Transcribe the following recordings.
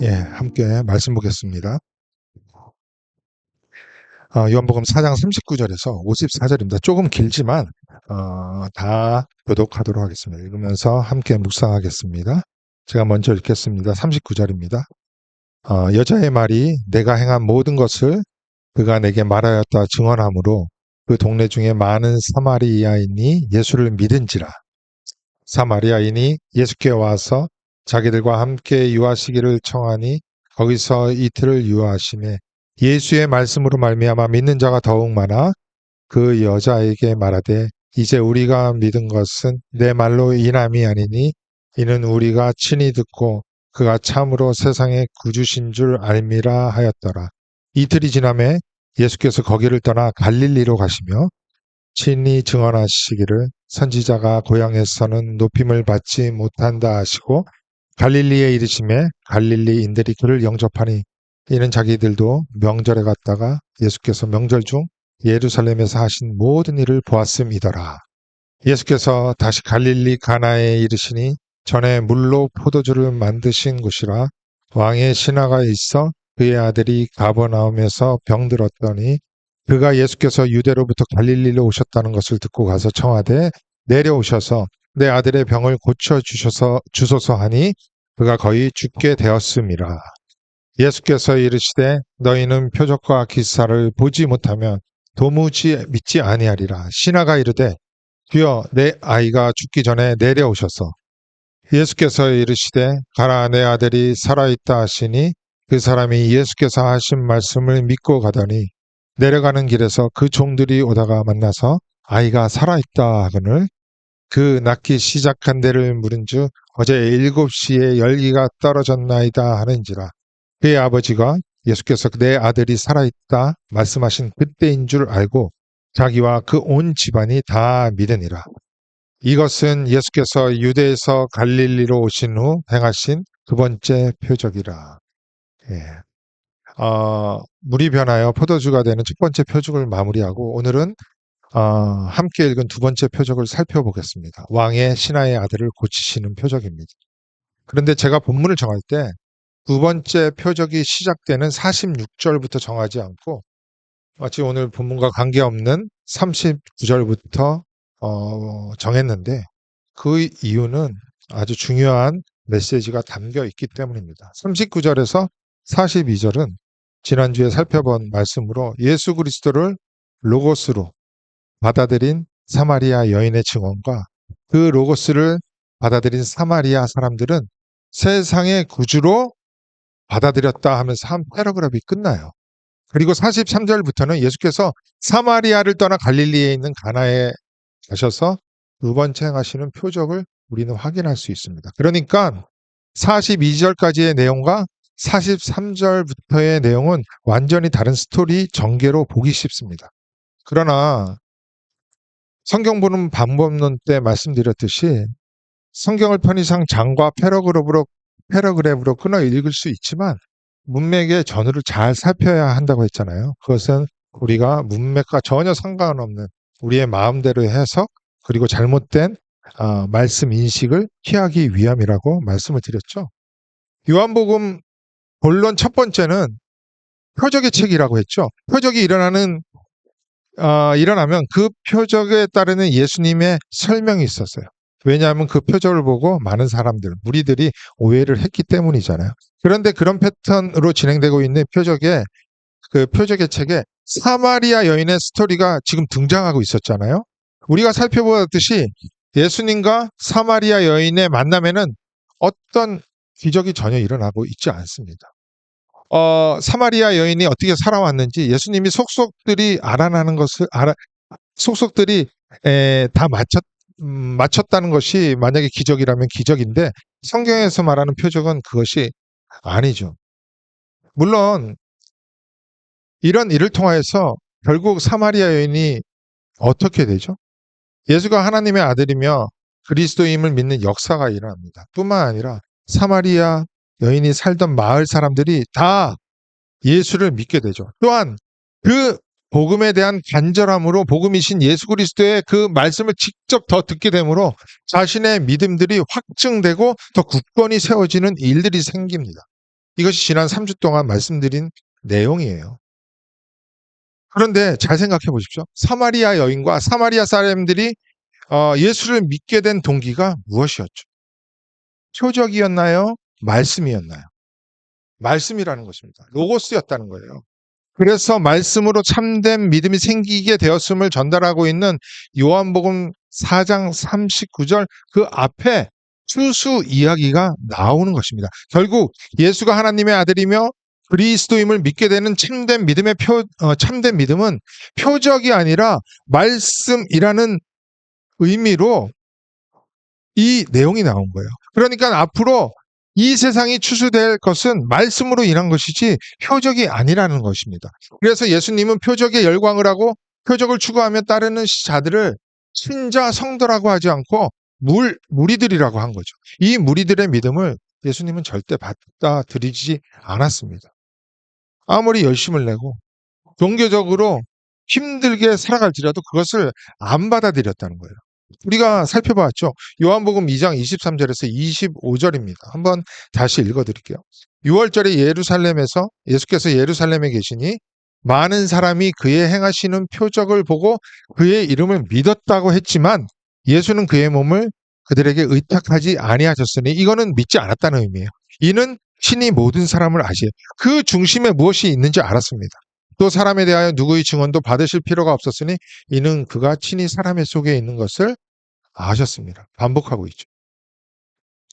예, 함께 말씀 보겠습니다. 요한복음 4장 39절에서 54절입니다. 조금 길지만 다 교독하도록 하겠습니다. 읽으면서 함께 묵상하겠습니다. 제가 먼저 읽겠습니다. 39절입니다. 여자의 말이 내가 행한 모든 것을 그가 내게 말하였다 증언하므로 그 동네 중에 많은 사마리아인이 예수를 믿은지라. 사마리아인이 예수께 와서 자기들과 함께 유하시기를 청하니 거기서 이틀을 유하시매 예수의 말씀으로 말미암아 믿는 자가 더욱 많아 그 여자에게 말하되 이제 우리가 믿은 것은 내 말로 인함이 아니니 이는 우리가 친히 듣고 그가 참으로 세상의 구주신 줄 알미라 하였더라. 이틀이 지나매 예수께서 거기를 떠나 갈릴리로 가시며 친히 증언하시기를 선지자가 고향에서는 높임을 받지 못한다 하시고 갈릴리에 이르심에 갈릴리인들이 그를 영접하니 이는 자기들도 명절에 갔다가 예수께서 명절 중 예루살렘에서 하신 모든 일을 보았음이더라. 예수께서 다시 갈릴리 가나에 이르시니 전에 물로 포도주를 만드신 곳이라 왕의 신하가 있어 그의 아들이 가버나움에서 병들었더니 그가 예수께서 유대로부터 갈릴리로 오셨다는 것을 듣고 가서 청하되 내려오셔서 내 아들의 병을 고쳐 주소서 하니 그가 거의 죽게 되었음이라. 예수께서 이르시되 너희는 표적과 기사를 보지 못하면 도무지 믿지 아니하리라. 신하가 이르되 주여 내 아이가 죽기 전에 내려오셔서 예수께서 이르시되 가라 내 아들이 살아있다 하시니 그 사람이 예수께서 하신 말씀을 믿고 가더니 내려가는 길에서 그 종들이 오다가 만나서 아이가 살아있다 하거늘 그 낳기 시작한 데를 물은즉 어제 7시에 열기가 떨어졌나이다 하는지라. 그의 아버지가 예수께서 내 아들이 살아있다 말씀하신 그때인 줄 알고 자기와 그 온 집안이 다 믿으니라. 이것은 예수께서 유대에서 갈릴리로 오신 후 행하신 두 번째 표적이라. 예. 물이 변하여 포도주가 되는 첫 번째 표적을 마무리하고 오늘은 함께 읽은 두 번째 표적을 살펴보겠습니다. 왕의 신하의 아들을 고치시는 표적입니다. 그런데 제가 본문을 정할 때 두 번째 표적이 시작되는 46절부터 정하지 않고 마치 오늘 본문과 관계없는 39절부터 정했는데 그 이유는 아주 중요한 메시지가 담겨 있기 때문입니다. 39절에서 42절은 지난주에 살펴본 말씀으로 예수 그리스도를 로고스로 받아들인 사마리아 여인의 증언과 그 로고스를 받아들인 사마리아 사람들은 세상의 구주로 받아들였다 하면서 한 패러그래프가 끝나요. 그리고 43절부터는 예수께서 사마리아를 떠나 갈릴리에 있는 가나에 가셔서 두 번째 행하시는 표적을 우리는 확인할 수 있습니다. 그러니까 42절까지의 내용과 43절부터의 내용은 완전히 다른 스토리 전개로 보기 쉽습니다. 그러나 성경 보는 방법론 때 말씀드렸듯이 성경을 편의상 장과 패러그래프로 끊어 읽을 수 있지만 문맥의 전후를 잘 살펴야 한다고 했잖아요. 그것은 우리가 문맥과 전혀 상관없는 우리의 마음대로 해석 그리고 잘못된 말씀 인식을 피하기 위함이라고 말씀을 드렸죠. 요한복음 본론 첫 번째는 표적의 책이라고 했죠. 표적이 일어나면 그 표적에 따르는 예수님의 설명이 있었어요. 왜냐하면 그 표적을 보고 많은 사람들, 무리들이 오해를 했기 때문이잖아요. 그런데 그런 패턴으로 진행되고 있는 그 표적의 책에 사마리아 여인의 스토리가 지금 등장하고 있었잖아요. 우리가 살펴보았듯이 예수님과 사마리아 여인의 만남에는 어떤 기적이 전혀 일어나고 있지 않습니다. 사마리아 여인이 어떻게 살아왔는지 예수님이 속속들이 알아나는 것을 속속들이 다 맞췄다는 것이 만약에 기적이라면 기적인데 성경에서 말하는 표적은 그것이 아니죠. 물론 이런 일을 통하여서 결국 사마리아 여인이 어떻게 되죠? 예수가 하나님의 아들이며 그리스도임을 믿는 역사가 일어납니다. 뿐만 아니라 사마리아 여인이 살던 마을 사람들이 다 예수를 믿게 되죠. 또한 그 복음에 대한 간절함으로 복음이신 예수 그리스도의 그 말씀을 직접 더 듣게 되므로 자신의 믿음들이 확증되고 더 굳건히 세워지는 일들이 생깁니다. 이것이 지난 3주 동안 말씀드린 내용이에요. 그런데 잘 생각해 보십시오. 사마리아 여인과 사마리아 사람들이 예수를 믿게 된 동기가 무엇이었죠? 표적이었나요? 말씀이었나요? 말씀이라는 것입니다. 로고스였다는 거예요. 그래서 말씀으로 참된 믿음이 생기게 되었음을 전달하고 있는 요한복음 4장 39절 그 앞에 추수 이야기가 나오는 것입니다. 결국 예수가 하나님의 아들이며 그리스도임을 믿게 되는 참된 믿음의 참된 믿음은 표적이 아니라 말씀이라는 의미로 이 내용이 나온 거예요. 그러니까 앞으로 이 세상이 추수될 것은 말씀으로 인한 것이지 표적이 아니라는 것입니다. 그래서 예수님은 표적에 열광을 하고 표적을 추구하며 따르는 자들을 신자 성도라고 하지 않고 무리들이라고 한 거죠. 이 무리들의 믿음을 예수님은 절대 받아들이지 않았습니다. 아무리 열심을 내고 종교적으로 힘들게 살아갈지라도 그것을 안 받아들였다는 거예요. 우리가 살펴봤죠. 요한복음 2장 23절에서 25절입니다. 한번 다시 읽어드릴게요. 6월절에 예루살렘에서 예수께서 예루살렘에 계시니 많은 사람이 그의 행하시는 표적을 보고 그의 이름을 믿었다고 했지만 예수는 그의 몸을 그들에게 의탁하지 아니하셨으니 이거는 믿지 않았다는 의미예요. 이는 신이 모든 사람을 아시요. 그 중심에 무엇이 있는지 알았습니다. 또 사람에 대하여 누구의 증언도 받으실 필요가 없었으니 이는 그가 친히 사람의 속에 있는 것을 아셨습니다. 반복하고 있죠.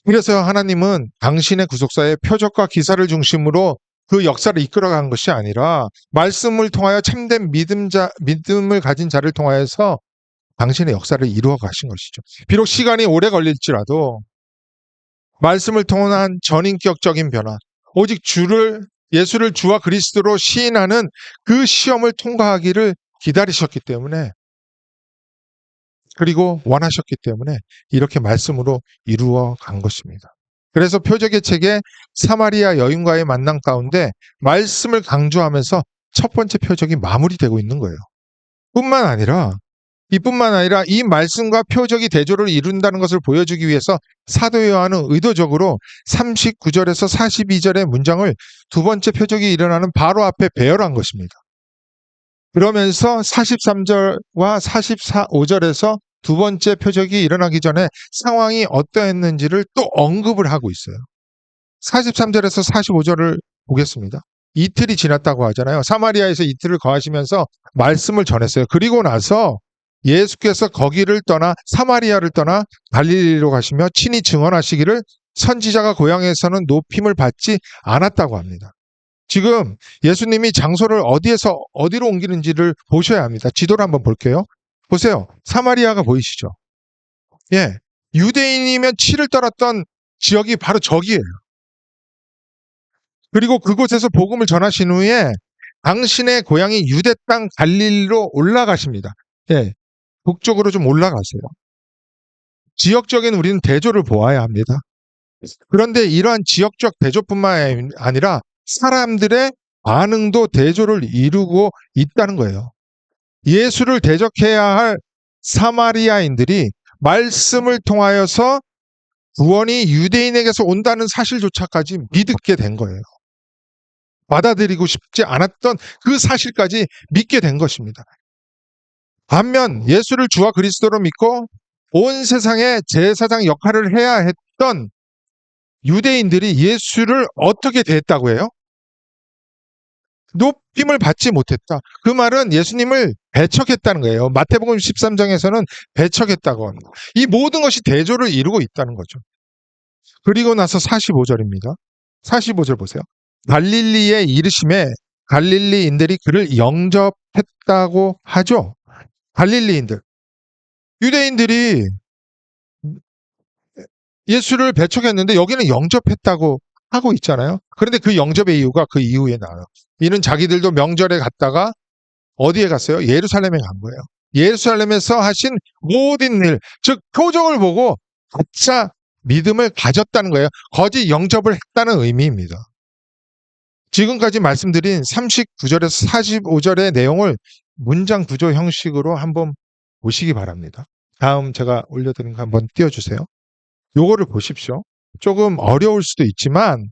그래서 하나님은 당신의 구속사의 표적과 기사를 중심으로 그 역사를 이끌어간 것이 아니라 말씀을 통하여 참된 믿음을 가진 자를 통하여서 당신의 역사를 이루어 가신 것이죠. 비록 시간이 오래 걸릴지라도 말씀을 통한 전인격적인 변화, 오직 예수를 주와 그리스도로 시인하는 그 시험을 통과하기를 기다리셨기 때문에 그리고 원하셨기 때문에 이렇게 말씀으로 이루어 간 것입니다. 그래서 표적의 책에 사마리아 여인과의 만남 가운데 말씀을 강조하면서 첫 번째 표적이 마무리되고 있는 거예요. 이뿐만 아니라 이 말씀과 표적이 대조를 이룬다는 것을 보여주기 위해서 사도 요한은 의도적으로 39절에서 42절의 문장을 두 번째 표적이 일어나는 바로 앞에 배열한 것입니다. 그러면서 43절과 45절에서 두 번째 표적이 일어나기 전에 상황이 어떠했는지를 또 언급을 하고 있어요. 43절에서 45절을 보겠습니다. 이틀이 지났다고 하잖아요. 사마리아에서 이틀을 거하시면서 말씀을 전했어요. 그리고 나서 예수께서 거기를 떠나 사마리아를 떠나 갈릴리로 가시며 친히 증언하시기를 선지자가 고향에서는 높임을 받지 않았다고 합니다. 지금 예수님이 장소를 어디로 옮기는지를 보셔야 합니다. 지도를 한번 볼게요. 보세요. 사마리아가 보이시죠? 예. 유대인이면 치를 떨었던 지역이 바로 저기예요. 그리고 그곳에서 복음을 전하신 후에 당신의 고향이 유대 땅 갈릴리로 올라가십니다. 예. 북쪽으로 좀 올라가세요. 지역적인 우리는 대조를 보아야 합니다. 그런데 이러한 지역적 대조뿐만 아니라 사람들의 반응도 대조를 이루고 있다는 거예요. 예수를 대적해야 할 사마리아인들이 말씀을 통하여서 구원이 유대인에게서 온다는 사실조차까지 믿게 된 거예요. 받아들이고 싶지 않았던 그 사실까지 믿게 된 것입니다. 반면 예수를 주와 그리스도로 믿고 온 세상의 제사장 역할을 해야 했던 유대인들이 예수를 어떻게 대했다고 해요? 높임을 받지 못했다. 그 말은 예수님을 배척했다는 거예요. 마태복음 13장에서는 배척했다고 합니다. 이 모든 것이 대조를 이루고 있다는 거죠. 그리고 나서 45절입니다. 45절 보세요. 갈릴리에 이르심에 갈릴리인들이 그를 영접했다고 하죠. 갈릴리인들. 유대인들이 예수를 배척했는데 여기는 영접했다고 하고 있잖아요. 그런데 그 영접의 이유가 그 이후에 나와요. 이는 자기들도 명절에 갔다가 어디에 갔어요? 예루살렘에 간 거예요. 예루살렘에서 하신 모든 일, 즉 표적을 보고 가짜 믿음을 가졌다는 거예요. 거짓 영접을 했다는 의미입니다. 지금까지 말씀드린 39절에서 45절의 내용을 문장 구조 형식으로 한번 보시기 바랍니다. 다음 제가 올려드린 거 한번 띄워주세요. 요거를 보십시오. 조금 어려울 수도 있지만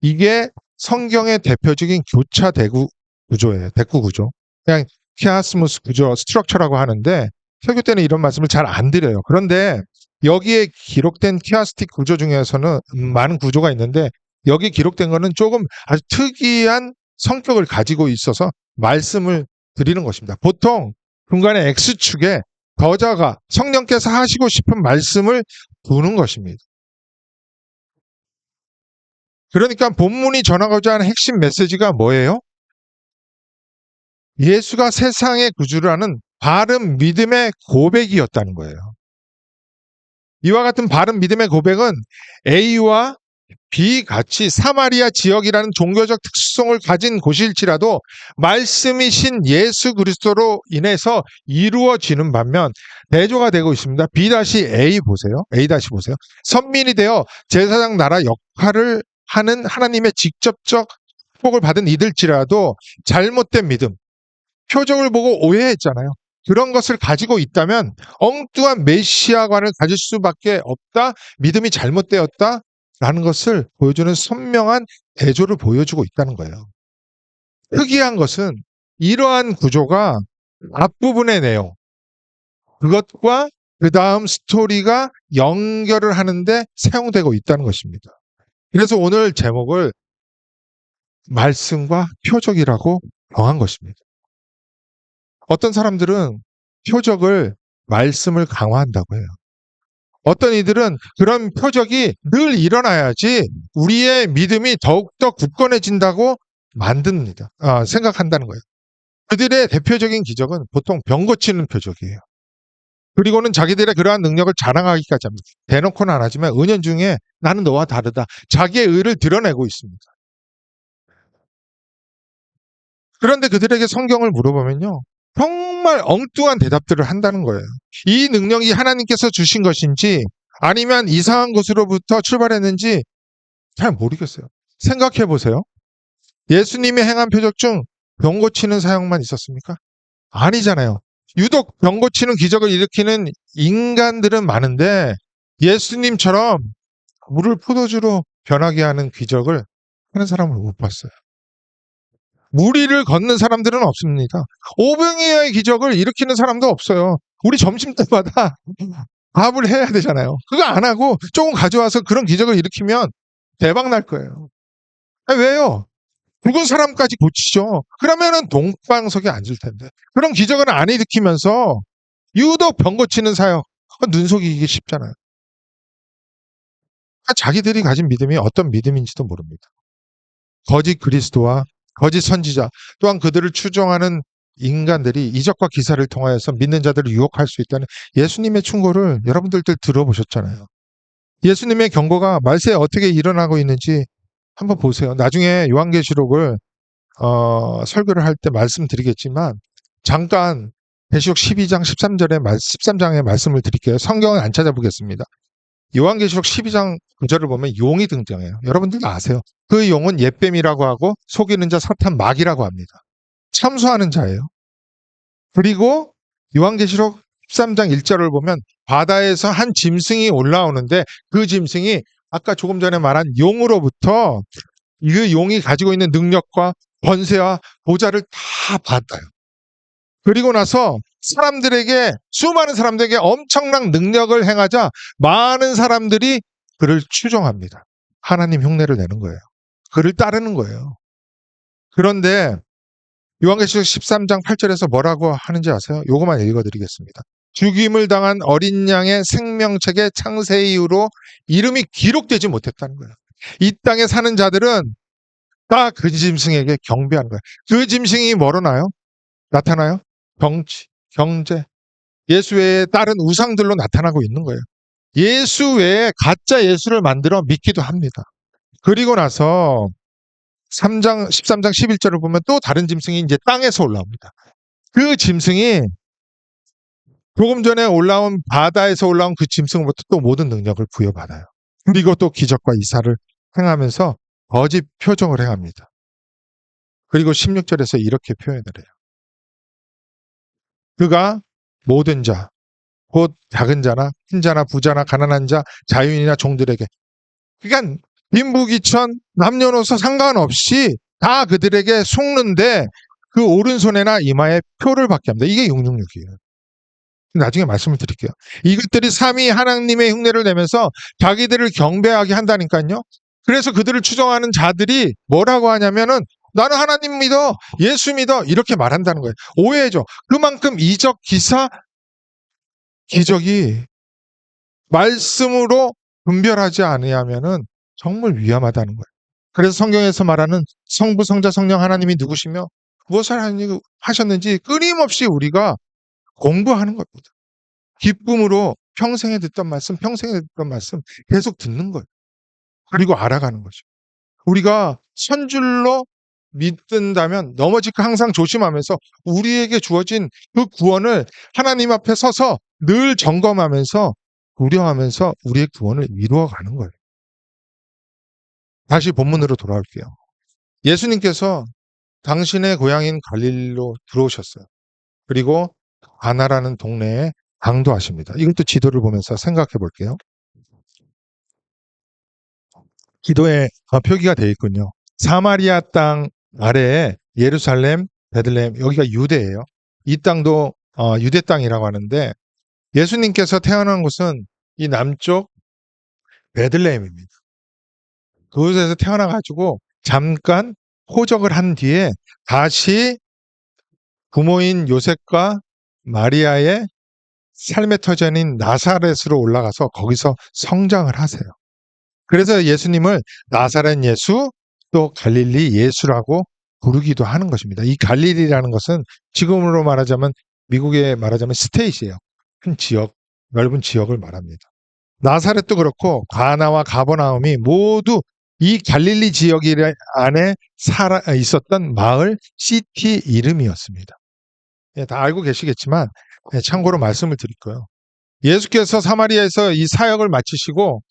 이게 성경의 대표적인 교차 대구 구조예요. 대구 구조. 그냥 키아스무스 구조, 스트럭처라고 하는데 설교 때는 이런 말씀을 잘 안 드려요. 그런데 여기에 기록된 키아스틱 구조 중에서는 많은 구조가 있는데 여기 기록된 거는 조금 아주 특이한 성격을 가지고 있어서 말씀을 드리는 것입니다. 보통 중간에 X축에 저자가 성령께서 하시고 싶은 말씀을 두는 것입니다. 그러니까 본문이 전하고자 하는 핵심 메시지가 뭐예요? 예수가 세상의 구주라는 바른 믿음의 고백이었다는 거예요. 이와 같은 바른 믿음의 고백은 A와 B 같이 사마리아 지역이라는 종교적 특수성을 가진 곳일지라도 말씀이신 예수 그리스도로 인해서 이루어지는 반면 대조가 되고 있습니다. B-A 보세요. A- 보세요. 선민이 되어 제사장 나라 역할을 하는 하나님의 직접적 축복을 받은 이들지라도 잘못된 믿음, 표적을 보고 오해했잖아요. 그런 것을 가지고 있다면 엉뚱한 메시아관을 가질 수밖에 없다. 믿음이 잘못되었다. 라는 것을 보여주는 선명한 대조를 보여주고 있다는 거예요. 특이한 것은 이러한 구조가 앞부분의 내용, 그것과 그 다음 스토리가 연결을 하는데 사용되고 있다는 것입니다. 그래서 오늘 제목을 말씀과 표적이라고 정한 것입니다. 어떤 사람들은 표적을 말씀을 강화한다고 해요. 어떤 이들은 그런 표적이 늘 일어나야지 우리의 믿음이 더욱더 굳건해진다고 생각한다는 거예요. 그들의 대표적인 기적은 보통 병 고치는 표적이에요. 그리고는 자기들의 그러한 능력을 자랑하기까지 합니다. 대놓고는 안 하지만 은연중에 나는 너와 다르다. 자기의 의를 드러내고 있습니다. 그런데 그들에게 성경을 물어보면요. 정말 엉뚱한 대답들을 한다는 거예요. 이 능력이 하나님께서 주신 것인지 아니면 이상한 곳으로부터 출발했는지 잘 모르겠어요. 생각해 보세요. 예수님이 행한 표적 중 병 고치는 사역만 있었습니까? 아니잖아요. 유독 병 고치는 기적을 일으키는 인간들은 많은데 예수님처럼 물을 포도주로 변하게 하는 기적을 하는 사람을 못 봤어요. 무리를 걷는 사람들은 없습니다. 오병이어의 기적을 일으키는 사람도 없어요. 우리 점심 때마다 밥을 해야 되잖아요. 그거 안 하고 조금 가져와서 그런 기적을 일으키면 대박 날 거예요. 왜요? 죽은 사람까지 고치죠. 그러면은 동방석에 앉을 텐데. 그런 기적을 안 일으키면서 유독 병 고치는 사역, 눈 속이기 쉽잖아요. 자기들이 가진 믿음이 어떤 믿음인지도 모릅니다. 거짓 그리스도와 거짓 선지자 또한 그들을 추종하는 인간들이 이적과 기사를 통하여서 믿는 자들을 유혹할 수 있다는 예수님의 충고를 여러분들도 들어보셨잖아요. 예수님의 경고가 말세에 어떻게 일어나고 있는지 한번 보세요. 나중에 요한계시록을 설교를 할 때 말씀드리겠지만 잠깐 계시록 12장 13장의 말씀을 드릴게요. 성경은 안 찾아보겠습니다. 요한계시록 12장 9절을 보면 용이 등장해요. 여러분들도 아세요. 그 용은 옅뱀이라고 하고 속이는 자 사탄 마귀라고 합니다. 참소하는 자예요. 그리고 요한계시록 13장 1절을 보면 바다에서 한 짐승이 올라오는데 그 짐승이 아까 조금 전에 말한 용으로부터 그 용이 가지고 있는 능력과 권세와 보좌를 다 받아요. 그리고 나서 수많은 사람들에게 엄청난 능력을 행하자 많은 사람들이 그를 추종합니다. 하나님 흉내를 내는 거예요. 그를 따르는 거예요. 그런데 요한계시록 13장 8절에서 뭐라고 하는지 아세요? 요거만 읽어드리겠습니다. 죽임을 당한 어린 양의 생명책의 창세 이후로 이름이 기록되지 못했다는 거예요. 이 땅에 사는 자들은 다 그 짐승에게 경배하는 거예요. 그 짐승이 뭐로 나타나요? 정치, 경제, 예수 외에 다른 우상들로 나타나고 있는 거예요. 예수 외에 가짜 예수를 만들어 믿기도 합니다. 그리고 나서 13장 11절을 보면 또 다른 짐승이 이제 땅에서 올라옵니다. 그 짐승이 조금 전에 바다에서 올라온 그 짐승으로부터 또 모든 능력을 부여받아요. 그리고 또 기적과 이사를 행하면서 거짓 표정을 행합니다. 그리고 16절에서 이렇게 표현을 해요. 그가 모든 자, 곧 작은 자나 큰 자나 부자나 가난한 자, 자유인이나 종들에게. 그러니까 빈부귀천, 남녀노소 상관없이 다 그들에게 속는데 그 오른손에나 이마에 표를 받게 합니다. 이게 666이에요. 나중에 말씀을 드릴게요. 이것들이 삼위 하나님의 흉내를 내면서 자기들을 경배하게 한다니까요. 그래서 그들을 추종하는 자들이 뭐라고 하냐면은 나는 하나님 믿어, 예수 믿어 이렇게 말한다는 거예요. 오해죠. 그만큼 이적, 기사, 기적이 말씀으로 분별하지 않으면은 정말 위험하다는 거예요. 그래서 성경에서 말하는 성부, 성자, 성령 하나님이 누구시며 무엇을 하셨는지 끊임없이 우리가 공부하는 겁니다. 기쁨으로 평생에 듣던 말씀, 평생에 듣던 말씀 계속 듣는 거예요. 그리고 알아가는 거죠. 우리가 선줄로 믿는다면 넘어질까 항상 조심하면서 우리에게 주어진 그 구원을 하나님 앞에 서서 늘 점검하면서 우려하면서 우리의 구원을 이루어가는 거예요. 다시 본문으로 돌아올게요. 예수님께서 당신의 고향인 갈릴리로 들어오셨어요. 그리고 가나라는 동네에 강도하십니다. 이것도 지도를 보면서 생각해 볼게요. 기도에 표기가 되어 있군요. 사마리아 땅 아래에 예루살렘, 베들레헴, 여기가 유대예요. 이 땅도 유대 땅이라고 하는데 예수님께서 태어난 곳은 이 남쪽 베들레헴입니다. 그곳에서 태어나가지고 잠깐 호적을 한 뒤에 다시 부모인 요셉과 마리아의 삶의 터전인 나사렛으로 올라가서 거기서 성장을 하세요. 그래서 예수님을 나사렛 예수 또 갈릴리 예수라고 부르기도 하는 것입니다. 이 갈릴리라는 것은 지금으로 말하자면 미국에 말하자면 스테이트예요. 큰 지역, 넓은 지역을 말합니다. 나사렛도 그렇고 가나와 가버나움이 모두 이 갈릴리 지역 안에 있었던 마을, 시티 이름이었습니다. 예, 다 알고 계시겠지만 참고로 말씀을 드릴 거예요. 예수께서 사마리아에서 이 사역을 마치시고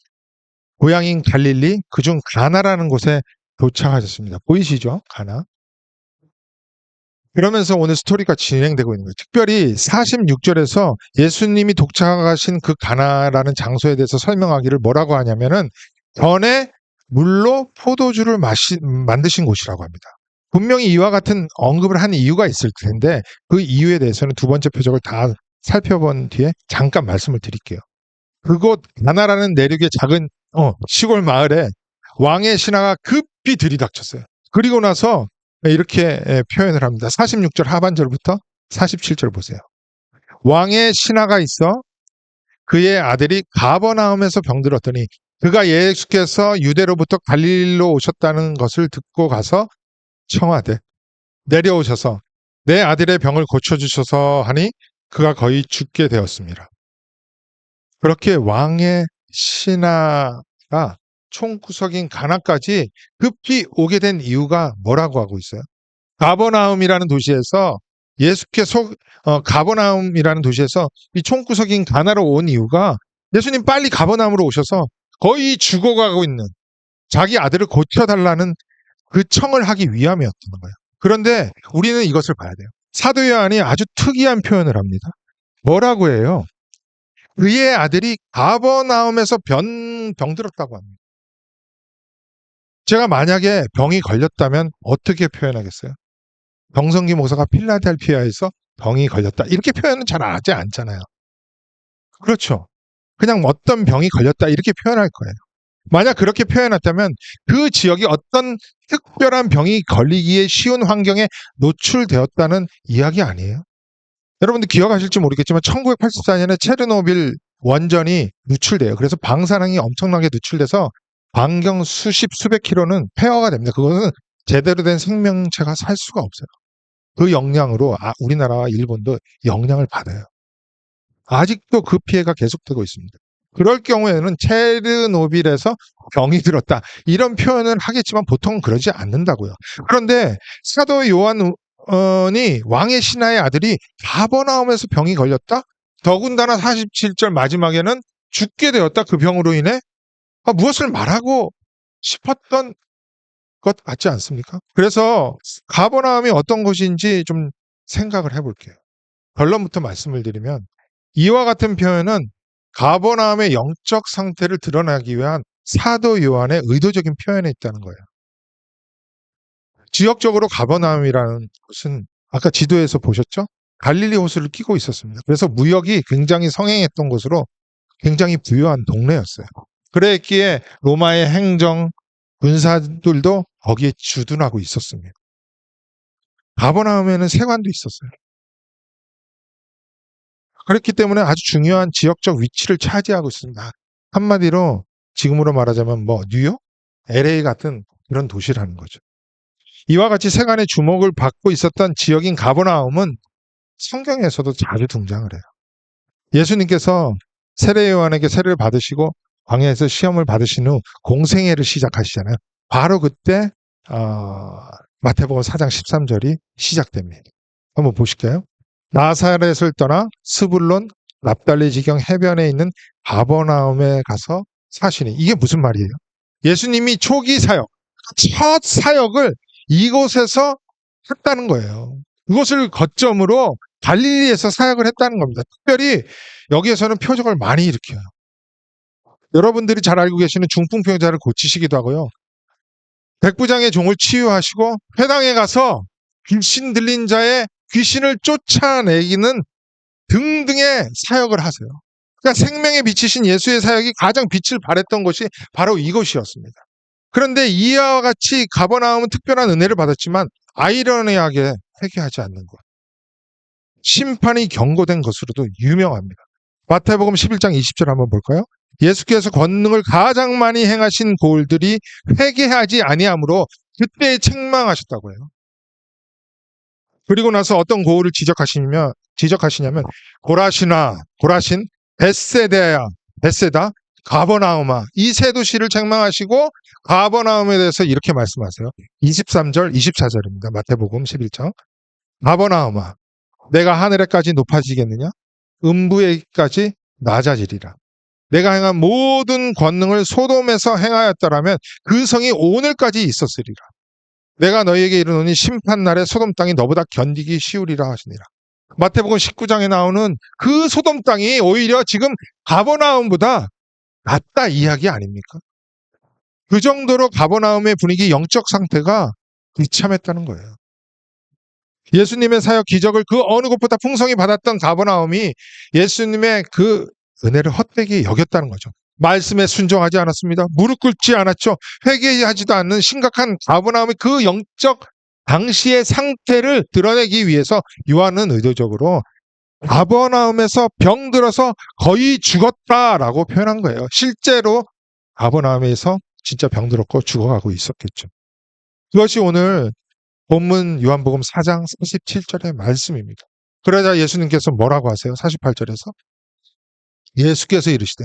고향인 갈릴리, 그중 가나라는 곳에 도착하셨습니다. 보이시죠? 가나. 그러면서 오늘 스토리가 진행되고 있는 거예요. 특별히 46절에서 예수님이 도착하신 그 가나라는 장소에 대해서 설명하기를 뭐라고 하냐면은 전에 물로 포도주를 만드신 곳이라고 합니다. 분명히 이와 같은 언급을 한 이유가 있을 텐데 그 이유에 대해서는 두 번째 표적을 다 살펴본 뒤에 잠깐 말씀을 드릴게요. 그곳 가나라는 내륙의 작은 시골 마을에 왕의 신하가 급히 들이닥쳤어요. 그리고 나서 이렇게 표현을 합니다. 46절 하반절부터 47절 보세요. 왕의 신하가 있어 그의 아들이 가버나움에서 병들었더니 그가 예수께서 유대로부터 갈릴리로 오셨다는 것을 듣고 가서 청하되 내려오셔서 내 아들의 병을 고쳐주셔서 하니 그가 거의 죽게 되었습니다. 그렇게 왕의 신하가 총구석인 가나까지 급히 오게 된 이유가 뭐라고 하고 있어요? 가버나움이라는 도시에서 가버나움이라는 도시에서 이 총구석인 가나로 온 이유가 예수님 빨리 가버나움으로 오셔서 거의 죽어가고 있는 자기 아들을 고쳐달라는 그 청을 하기 위함이었던 거예요. 그런데 우리는 이것을 봐야 돼요. 사도 요한이 아주 특이한 표현을 합니다. 뭐라고 해요? 그의 아들이 가버나움에서 병들었다고 합니다. 제가 만약에 병이 걸렸다면 어떻게 표현하겠어요? 정성기 목사가 필라델피아에서 병이 걸렸다. 이렇게 표현은 잘 하지 않잖아요. 그렇죠. 그냥 어떤 병이 걸렸다 이렇게 표현할 거예요. 만약 그렇게 표현했다면 그 지역이 어떤 특별한 병이 걸리기에 쉬운 환경에 노출되었다는 이야기 아니에요? 여러분들 기억하실지 모르겠지만 1984년에 체르노빌 원전이 누출돼요. 그래서 방사능이 엄청나게 누출돼서 반경 수백 킬로는 폐허가 됩니다. 그것은 제대로 된 생명체가 살 수가 없어요. 그 영향으로 우리나라와 일본도 영향을 받아요. 아직도 그 피해가 계속되고 있습니다. 그럴 경우에는 체르노빌에서 병이 들었다. 이런 표현을 하겠지만 보통은 그러지 않는다고요. 그런데 사도 요한이 왕의 신하의 아들이 가버나움에서 병이 걸렸다? 더군다나 47절 마지막에는 죽게 되었다. 그 병으로 인해 무엇을 말하고 싶었던 것 같지 않습니까? 그래서 가버나움이 어떤 곳인지 좀 생각을 해볼게요. 결론부터 말씀을 드리면 이와 같은 표현은 가버나움의 영적 상태를 드러나기 위한 사도 요한의 의도적인 표현에 있다는 거예요. 지역적으로 가버나움이라는 곳은 아까 지도에서 보셨죠? 갈릴리 호수를 끼고 있었습니다. 그래서 무역이 굉장히 성행했던 곳으로 굉장히 부유한 동네였어요. 그랬기에 로마의 행정, 군사들도 거기에 주둔하고 있었습니다. 가버나움에는 세관도 있었어요. 그렇기 때문에 아주 중요한 지역적 위치를 차지하고 있습니다. 한마디로 지금으로 말하자면 뉴욕, LA 같은 그런 도시라는 거죠. 이와 같이 세간의 주목을 받고 있었던 지역인 가버나움은 성경에서도 자주 등장을 해요. 예수님께서 세례 요한에게 세례를 받으시고 광야에서 시험을 받으신 후 공생애를 시작하시잖아요. 바로 그때 마태복음 4장 13절이 시작됩니다. 한번 보실까요? 나사렛을 떠나 스불론 납달리 지경 해변에 있는 가버나움에 가서 사시니, 이게 무슨 말이에요? 예수님이 초기 사역, 첫 사역을 이곳에서 했다는 거예요. 그것을 거점으로 갈릴리에서 사역을 했다는 겁니다. 특별히 여기에서는 표적을 많이 일으켜요. 여러분들이 잘 알고 계시는 중풍병자를 고치시기도 하고요. 백부장의 종을 치유하시고 회당에 가서 귀신 들린 자의 귀신을 쫓아내기는 등등의 사역을 하세요. 그러니까 생명에 비치신 예수의 사역이 가장 빛을 발했던 곳이 바로 이곳이었습니다. 그런데 이와 같이 가버나움은 특별한 은혜를 받았지만 아이러니하게 회개하지 않는 것, 심판이 경고된 것으로도 유명합니다. 마태복음 11장 20절 한번 볼까요? 예수께서 권능을 가장 많이 행하신 고을들이 회개하지 아니하므로 그때 책망하셨다고 해요. 그리고 나서 어떤 고을을 지적하시냐면 고라신, 베세다, 가버나움아, 이 세 도시를 책망하시고 가버나움에 대해서 이렇게 말씀하세요. 23절, 24절입니다. 마태복음 11장. 가버나움아, 내가 하늘에까지 높아지겠느냐? 음부에까지 낮아지리라. 내가 행한 모든 권능을 소돔에서 행하였더라면 그 성이 오늘까지 있었으리라. 내가 너희에게 이르노니 심판날에 소돔 땅이 너보다 견디기 쉬우리라 하시니라. 마태복음 19장에 나오는 그 소돔 땅이 오히려 지금 가버나움보다 낫다 이야기 아닙니까? 그 정도로 가버나움의 분위기, 영적 상태가 비참했다는 거예요. 예수님의 사역 기적을 그 어느 곳보다 풍성히 받았던 가버나움이 예수님의 그 은혜를 헛되게 여겼다는 거죠. 말씀에 순종하지 않았습니다. 무릎 꿇지 않았죠. 회개하지도 않는 심각한 가버나움의 그 영적 당시의 상태를 드러내기 위해서 요한은 의도적으로 가버나움에서 병들어서 거의 죽었다라고 표현한 거예요. 실제로 가버나움에서 진짜 병들었고 죽어가고 있었겠죠. 그것이 오늘 본문 요한복음 4장 37절의 말씀입니다. 그러자 예수님께서 뭐라고 하세요? 48절에서 예수께서 이르시되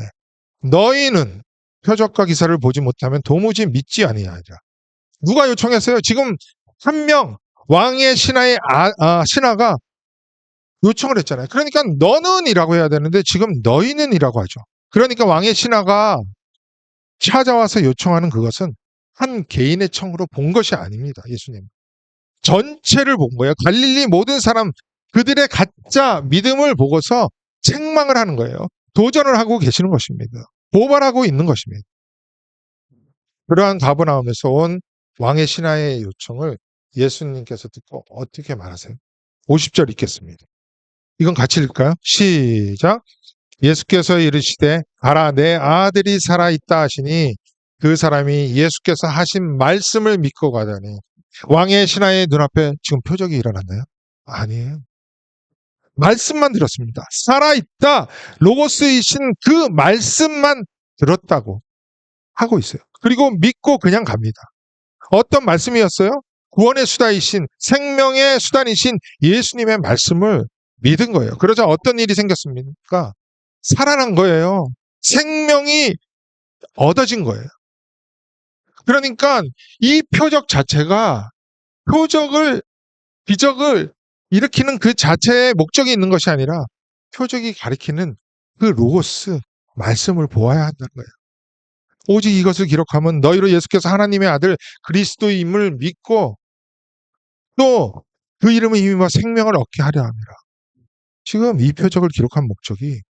너희는 표적과 기사를 보지 못하면 도무지 믿지 아니하리라. 누가 요청했어요? 지금 한 명 왕의 신하가 요청을 했잖아요. 그러니까 너는 이라고 해야 되는데 지금 너희는 이라고 하죠. 그러니까 왕의 신하가 찾아와서 요청하는 그것은 한 개인의 청으로 본 것이 아닙니다. 예수님. 전체를 본 거예요. 갈릴리 모든 사람, 그들의 가짜 믿음을 보고서 책망을 하는 거예요. 도전을 하고 계시는 것입니다. 고발하고 있는 것입니다. 그러한 가버나움에서 온 왕의 신하의 요청을 예수님께서 듣고 어떻게 말하세요? 50절 읽겠습니다. 이건 같이 읽을까요? 시작. 예수께서 이르시되 가라, 내 아들이 살아있다 하시니 그 사람이 예수께서 하신 말씀을 믿고 가더니 왕의 신하의 눈앞에 지금 표적이 일어났나요? 아니에요. 말씀만 들었습니다. 살아있다, 로고스이신 그 말씀만 들었다고 하고 있어요. 그리고 믿고 그냥 갑니다. 어떤 말씀이었어요? 구원의 수단이신, 생명의 수단이신 예수님의 말씀을 믿은 거예요. 그러자 어떤 일이 생겼습니까? 살아난 거예요. 생명이 얻어진 거예요. 그러니까 이 표적 자체가 기적을 일으키는 그 자체의 목적이 있는 것이 아니라 표적이 가리키는 그 로고스, 말씀을 보아야 한다는 거예요. 오직 이것을 기록하면 너희로 예수께서 하나님의 아들 그리스도임을 믿고 또 그 이름을 힘입어 생명을 얻게 하려 합니다. 지금 이 표적을 기록한 목적이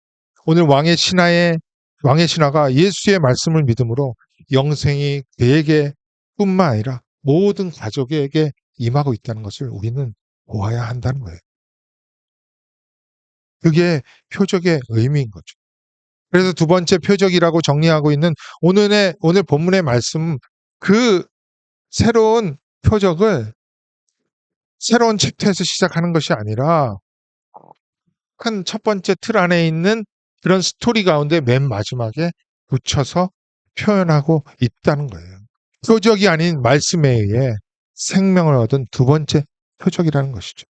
오늘 왕의 신하가 예수의 말씀을 믿음으로 영생이 그에게 뿐만 아니라 모든 가족에게 임하고 있다는 것을 우리는 보아야 한다는 거예요. 그게 표적의 의미인 거죠. 그래서 두 번째 표적이라고 정리하고 있는 오늘 본문의 말씀, 그 새로운 표적을 새로운 챕터에서 시작하는 것이 아니라 큰 첫 번째 틀 안에 있는 그런 스토리 가운데 맨 마지막에 붙여서 표현하고 있다는 거예요. 표적이 아닌 말씀에 의해 생명을 얻은 두 번째 표적이라는 것이죠.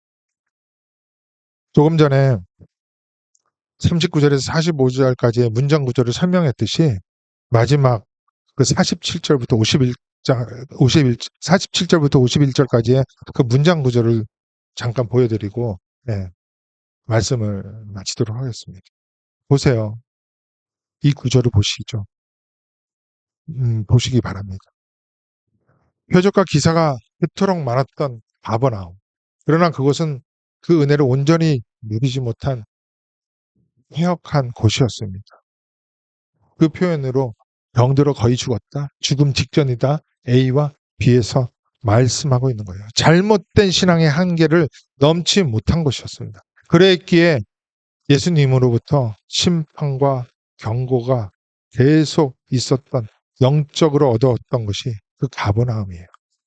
조금 전에 39절에서 45절까지의 문장 구조를 설명했듯이 마지막 그 47절부터 47절부터 51절까지의 그 문장 구조를 잠깐 보여드리고 네, 말씀을 마치도록 하겠습니다. 보세요. 이 구조를 보시죠. 보시기 바랍니다. 표적과 기사가 그토록 많았던 가버나움. 그러나 그것은 그 은혜를 온전히 누리지 못한 해역한 곳이었습니다. 그 표현으로 병들어 거의 죽었다. 죽음 직전이다. A와 B에서 말씀하고 있는 거예요. 잘못된 신앙의 한계를 넘지 못한 것이었습니다. 그랬기에 예수님으로부터 심판과 경고가 계속 있었던 영적으로 얻어왔던 것이 그 가버나움이에요.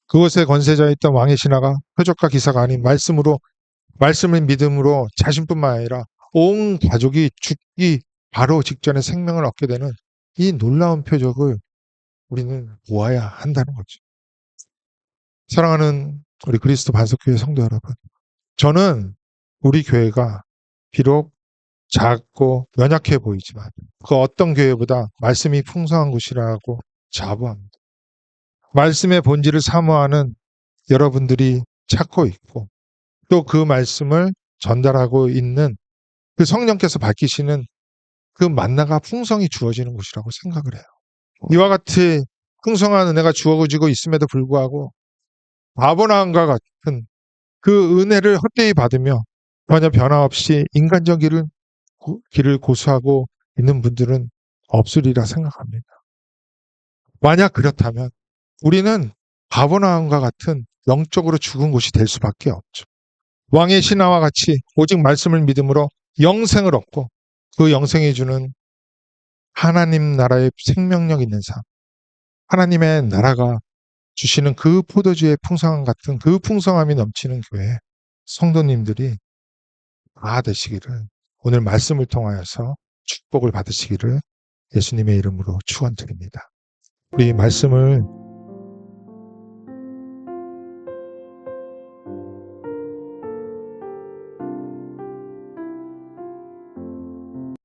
그것에 권세자였던 왕의 신하가 표적과 기사가 아닌 말씀을 믿음으로 자신뿐만 아니라 온 가족이 죽기 바로 직전에 생명을 얻게 되는 이 놀라운 표적을 우리는 보아야 한다는 거죠. 사랑하는 우리 그리스도 반석교회 성도 여러분, 저는 우리 교회가 비록 작고 연약해 보이지만 그 어떤 교회보다 말씀이 풍성한 곳이라고 자부합니다. 말씀의 본질을 사모하는 여러분들이 찾고 있고 또 그 말씀을 전달하고 있는 그 성령께서 밝히시는 그 만나가 풍성히 주어지는 곳이라고 생각을 해요. 이와 같이 풍성한 은혜가 주어지고 있음에도 불구하고 아브라함과 같은 그 은혜를 헛되이 받으며 전혀 변화 없이 인간적 길을 고수하고 있는 분들은 없으리라 생각합니다. 만약 그렇다면 우리는 아브라함과 같은 영적으로 죽은 곳이 될 수밖에 없죠. 왕의 신하와 같이 오직 말씀을 믿음으로 영생을 얻고 그 영생이 주는 하나님 나라의 생명력 있는 삶, 하나님의 나라가 주시는 그 포도주의 풍성함 같은 그 풍성함이 넘치는 교회 성도님들이 다 되시기를 오늘 말씀을 통하여서 축복을 받으시기를 예수님의 이름으로 축원드립니다. 우리 말씀을